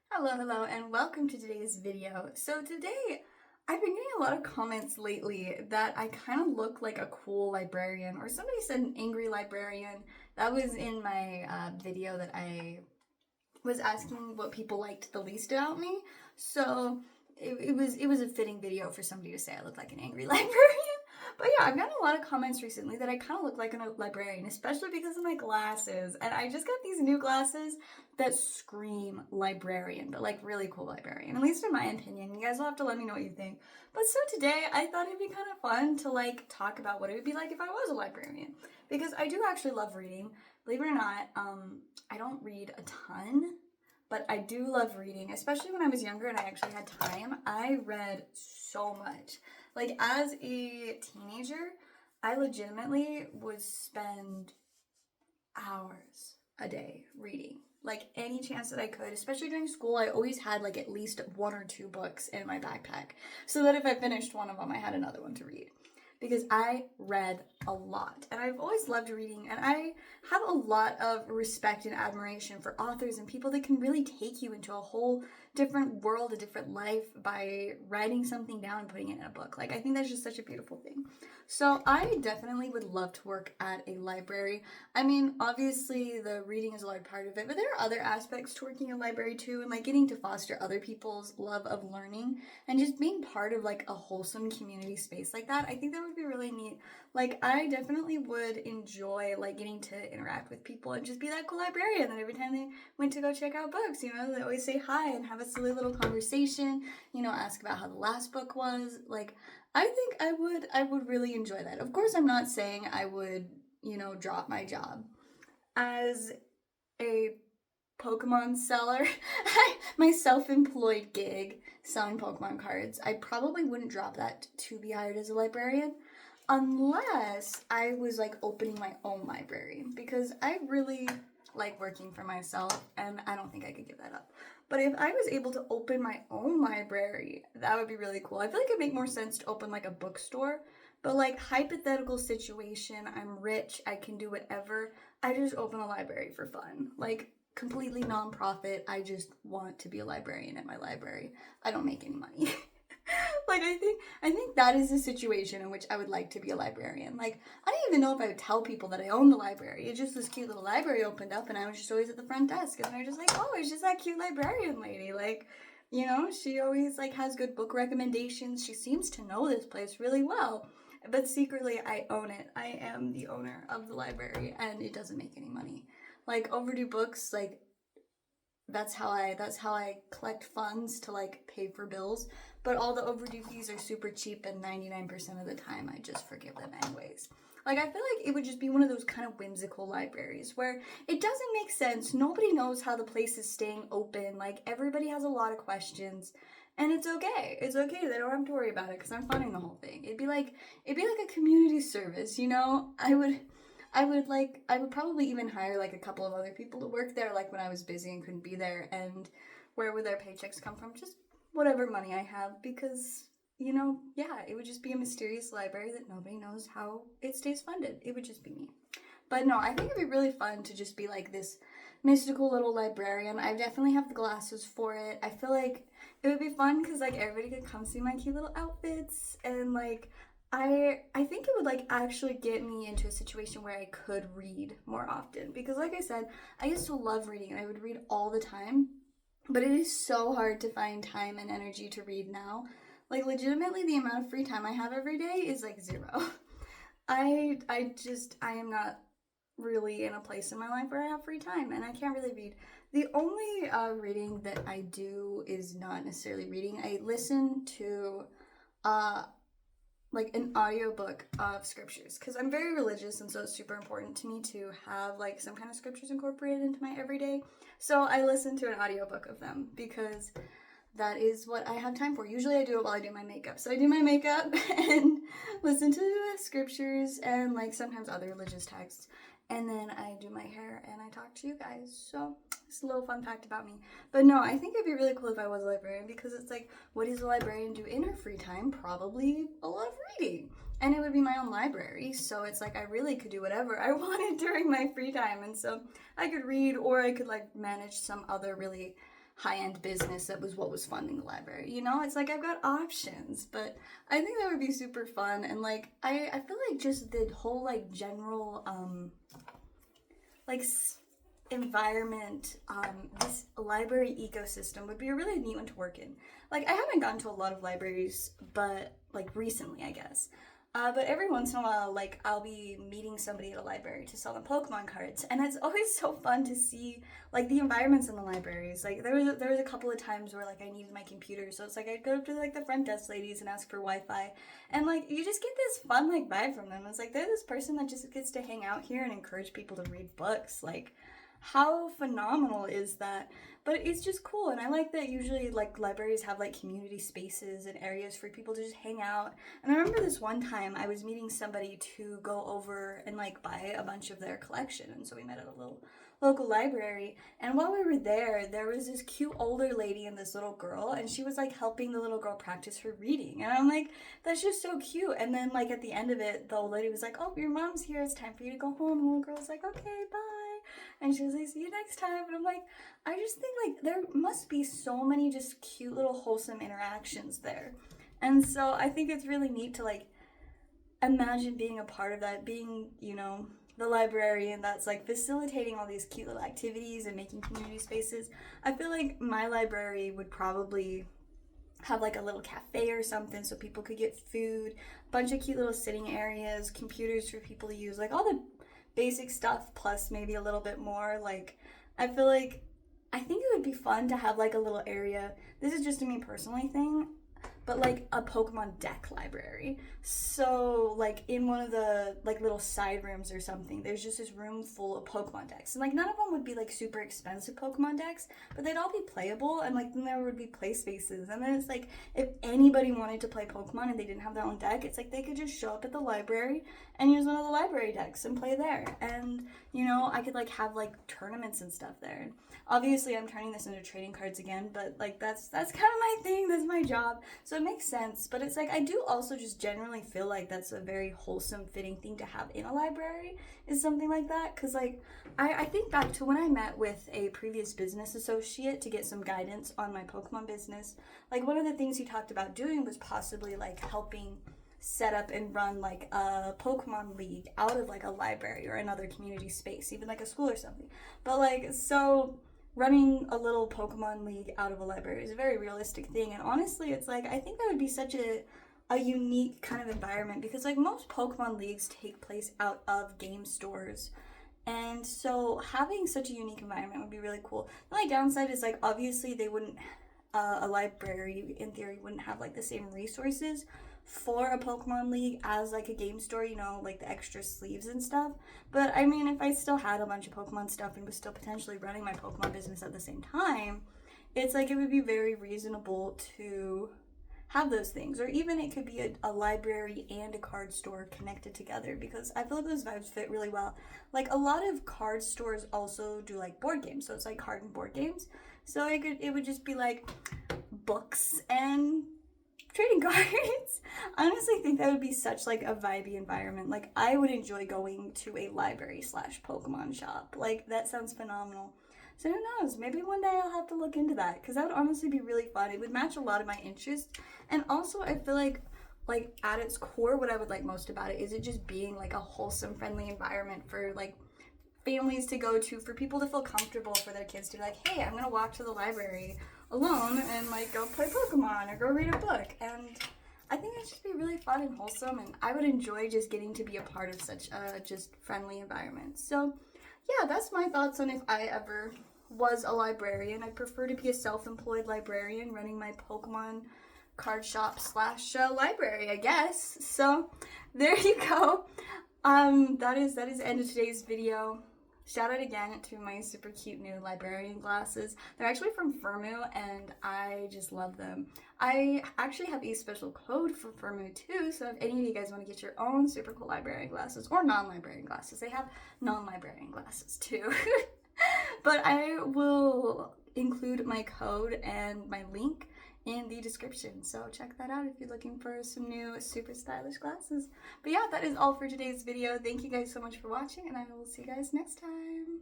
Hello, and welcome to today's video. So today, I've been getting a lot of comments lately that I kind of look like a cool librarian, or somebody said an angry librarian. That was in my video that I was asking what people liked the least about me. So it was a fitting video for somebody to say I look like an angry librarian. But yeah, I've gotten a lot of comments recently that I kind of look like a librarian, especially because of my glasses. And I just got these new glasses that scream librarian, but like really cool librarian, at least in my opinion. You guys will have to let me know what you think. But so today I thought it'd be kind of fun to like talk about what it would be like if I was a librarian, because I do actually love reading. Believe it or not, I don't read a ton, but I do love reading, especially when I was younger and I actually had time. I read so much. Like as a teenager, I legitimately would spend hours a day reading. Like any chance that I could, especially during school, I always had like at least one or two books in my backpack so that if I finished one of them, I had another one to read, because I read a lot and I've always loved reading, and I have a lot of respect and admiration for authors and people that can really take you into a whole different world, a different life by writing something down and putting it in a book. Like I think that's just such a beautiful thing. So I definitely would love to work at a library. I mean, obviously the reading is a large part of it, but there are other aspects to working in a library too, and like getting to foster other people's love of learning and just being part of like a wholesome community space like that. I think that would be really neat. Like I definitely would enjoy like getting to interact with people and just be that cool librarian that every time they went to go check out books, they always say hi and have a silly little conversation, ask about how the last book was. Like I think I would really enjoy that. Of course, I'm not saying I would, drop my job as a Pokemon seller. My self-employed gig selling Pokemon cards. I probably wouldn't drop that to be hired as a librarian unless I was like opening my own library, because I really like working for myself and I don't think I could give that up. But if I was able to open my own library, that would be really cool. I feel like it'd make more sense to open like a bookstore, but like hypothetical situation, I'm rich, I can do whatever. I just open a library for fun. Like completely nonprofit. I just want to be a librarian at my library. I don't make any money. Like I think that is a situation in which I would like to be a librarian. Like I don't even know if I would tell people that I own the library. It's just this cute little library opened up and I was just always at the front desk and they're just like, "Oh, it's just that cute librarian lady." Like, she always like has good book recommendations. She seems to know this place really well. But secretly I own it. I am the owner of the library and it doesn't make any money. Like overdue books, like that's how I collect funds to like pay for bills. But all the overdue fees are super cheap, and 99% of the time I just forgive them anyways. Like I feel like it would just be one of those kind of whimsical libraries where it doesn't make sense. Nobody knows how the place is staying open. Like everybody has a lot of questions. And it's okay. It's okay. They don't have to worry about it because I'm funding the whole thing. It'd be like a community service. I would probably even hire like a couple of other people to work there, like when I was busy and couldn't be there. And where would their paychecks come from? Just whatever money I have, because yeah, it would just be a mysterious library that nobody knows how it stays funded. It would just be me. But no, I think it'd be really fun to just be like this mystical little librarian. I definitely have the glasses for it. I feel like it would be fun because like everybody could come see my cute little outfits, and like I think it would like actually get me into a situation where I could read more often, because like I said, I used to love reading and I would read all the time, but it is so hard to find time and energy to read now. Like legitimately the amount of free time I have every day is like zero. I am not really in a place in my life where I have free time and I can't really read. The only reading that I do is not necessarily reading. I listen to uh like an audiobook of scriptures, because I'm very religious, and so it's super important to me to have like some kind of scriptures incorporated into my everyday. So I listen to an audiobook of them because that is what I have time for. Usually I do it while I do my makeup. So I do my makeup and listen to scriptures and like sometimes other religious texts. And then I do my hair and I talk to you guys. So it's a little fun fact about me. But no, I think it'd be really cool if I was a librarian, because it's like, what does a librarian do in her free time? Probably a lot of reading. And it would be my own library. So it's like I really could do whatever I wanted during my free time. And so I could read, or I could like manage some other really high-end business that was what was funding the library. You know, it's like I've got options, but I think that would be super fun. And like I feel like just the whole like general like environment, this library ecosystem would be a really neat one to work in. Like I haven't gone to a lot of libraries, but like recently, I guess. But every once in a while, like I'll be meeting somebody at a library to sell them Pokemon cards, and it's always so fun to see like the environments in the libraries. Like there was a couple of times where like I needed my computer, so it's like I'd go up to like the front desk ladies and ask for Wi-Fi, and like you just get this fun like vibe from them. It's like they're this person that just gets to hang out here and encourage people to read books. Like how phenomenal is that? But it's just cool, and I like that usually like libraries have like community spaces and areas for people to just hang out. And I remember this one time I was meeting somebody to go over and like buy a bunch of their collection, and so we met at a little local library. And while we were there was this cute older lady and this little girl, and she was like helping the little girl practice her reading, and I'm like, that's just so cute. And then like at the end of it, the old lady was like, oh, your mom's here, it's time for you to go home. And the little girl was like, okay, bye. And she was like, see you next time. And I'm like, I just think like there must be so many just cute little wholesome interactions there. And so I think it's really neat to like imagine being a part of that, being, you know, the librarian that's like facilitating all these cute little activities and making community spaces. I feel like my library would probably have like a little cafe or something so people could get food, a bunch of cute little sitting areas, computers for people to use, like all the basic stuff plus maybe a little bit more. Like I feel like I think it would be fun to have like a little area. This is just a me personally thing, but like a Pokemon deck library. So like in one of the like little side rooms or something, there's just this room full of Pokemon decks. And like none of them would be like super expensive Pokemon decks, but they'd all be playable, and like then there would be play spaces. And then it's like if anybody wanted to play Pokemon and they didn't have their own deck, it's like they could just show up at the library and use one of the library decks and play there. And you know, I could like have like tournaments and stuff there. Obviously I'm turning this into trading cards again, but like that's kind of my thing, that's my job, so it makes sense. But it's like I do also just generally feel like that's a very wholesome, fitting thing to have in a library, is something like that. Because like I think back to when I met with a previous business associate to get some guidance on my Pokemon business. Like one of the things he talked about doing was possibly like helping set up and run like a Pokemon league out of like a library or another community space, even like a school or something. But like, so running a little Pokemon league out of a library is a very realistic thing. And honestly, it's like I think that would be such a unique kind of environment, because like most Pokemon leagues take place out of game stores. And so having such a unique environment would be really cool. The only downside is like obviously they wouldn't a library in theory wouldn't have like the same resources for a Pokemon League as like a game store, you know, like the extra sleeves and stuff. But I mean, if I still had a bunch of Pokemon stuff and was still potentially running my Pokemon business at the same time, it's like it would be very reasonable to have those things. Or even it could be a library and a card store connected together, because I feel like those vibes fit really well. Like a lot of card stores also do like board games, so it's like card and board games. So it would just be like books and trading cards. I honestly think that would be such like a vibey environment. Like I would enjoy going to a library / Pokemon shop. Like that sounds phenomenal. So who knows, maybe one day I'll have to look into that, because that would honestly be really fun. It would match a lot of my interests. And also I feel like at its core, what I would like most about it is it just being like a wholesome, friendly environment for like families to go to, for people to feel comfortable, for their kids to be like, hey, I'm gonna walk to the library alone and like go play Pokemon or go read a book. And I think it'd just be really fun and wholesome, and I would enjoy just getting to be a part of such a just friendly environment. So yeah, that's my thoughts on if I ever was a librarian. I prefer to be a self-employed librarian running my Pokemon card shop / library, I guess. So there you go. That is the end of today's video. Shout out again to my super cute new librarian glasses. They're actually from Firmoo, and I just love them. I actually have a special code for Firmoo too, so if any of you guys want to get your own super cool librarian glasses, or non-librarian glasses, they have non-librarian glasses too. But I will include my code and my link in the description, so check that out if you're looking for some new super stylish glasses. But yeah, that is all for today's video. Thank you guys so much for watching, and I will see you guys next time.